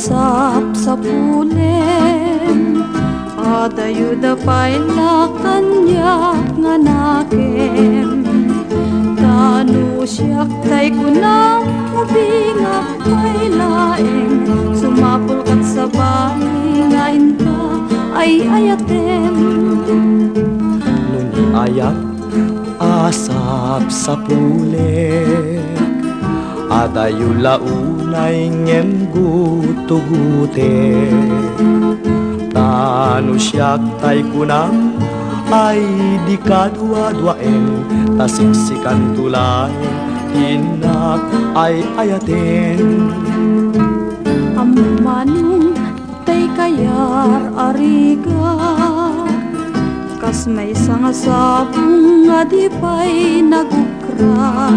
sap sa pulen, adayuda paila kanyak nga nakem. Tanu siyak tay kunang ubingak pailaeng, sumapul kat sa bahay nga inka ay ayatem. Nung ayak asap sa pulen, adayo launay ngem gutugute. Tanu siyak tay kunang ay di kadwa-dwaen, tasiksikan tulay inak ay ayaten. Ammanong tay kayar ariga, kas may sanga sabong nga di pa'y nagukra.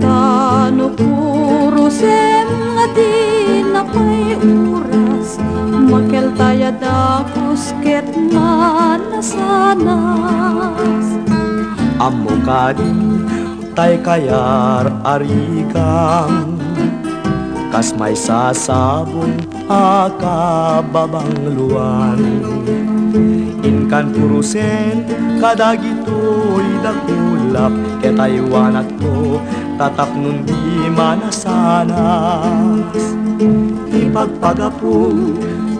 Tano puro sem nga di na pa'y oras, makel taya da kusket nga nasanas. Amo kadi tay kayar arigam, kas may sasabong akababang luan. Inkan purusen kadagitoy dakulap, ket Taiwan at to tatap nun di manasanas. Ipagpagapu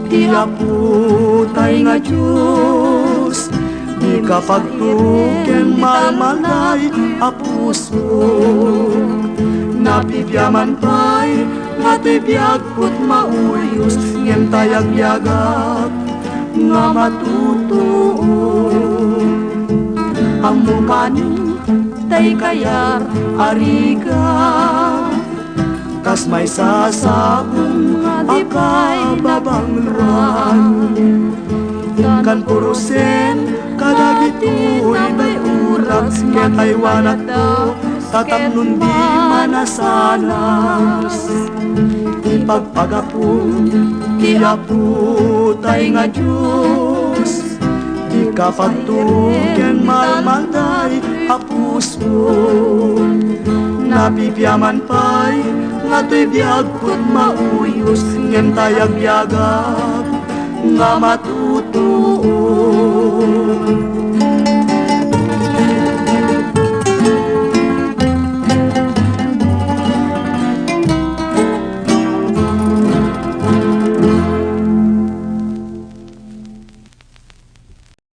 ti apu tay nga Diyos, di kapagtuken malmalay apuso. Napibyaman pa'y nga tibiyag put mauyos, ngem tayag-yagap nga matutuo. Amo kanin tay kayar ariga, kas may sasabong akababang luan. Kan purusen kadagitoy nag-uras, kaya Taiwan at to tatap nun di manasanas. Ipagpagapu ti apu tay nga Diyos, di kapagtuken malmalday apuso. Napipyaman pa'y nga to'y biyag put mauyos, ngem tayag-yagap nga matutuo.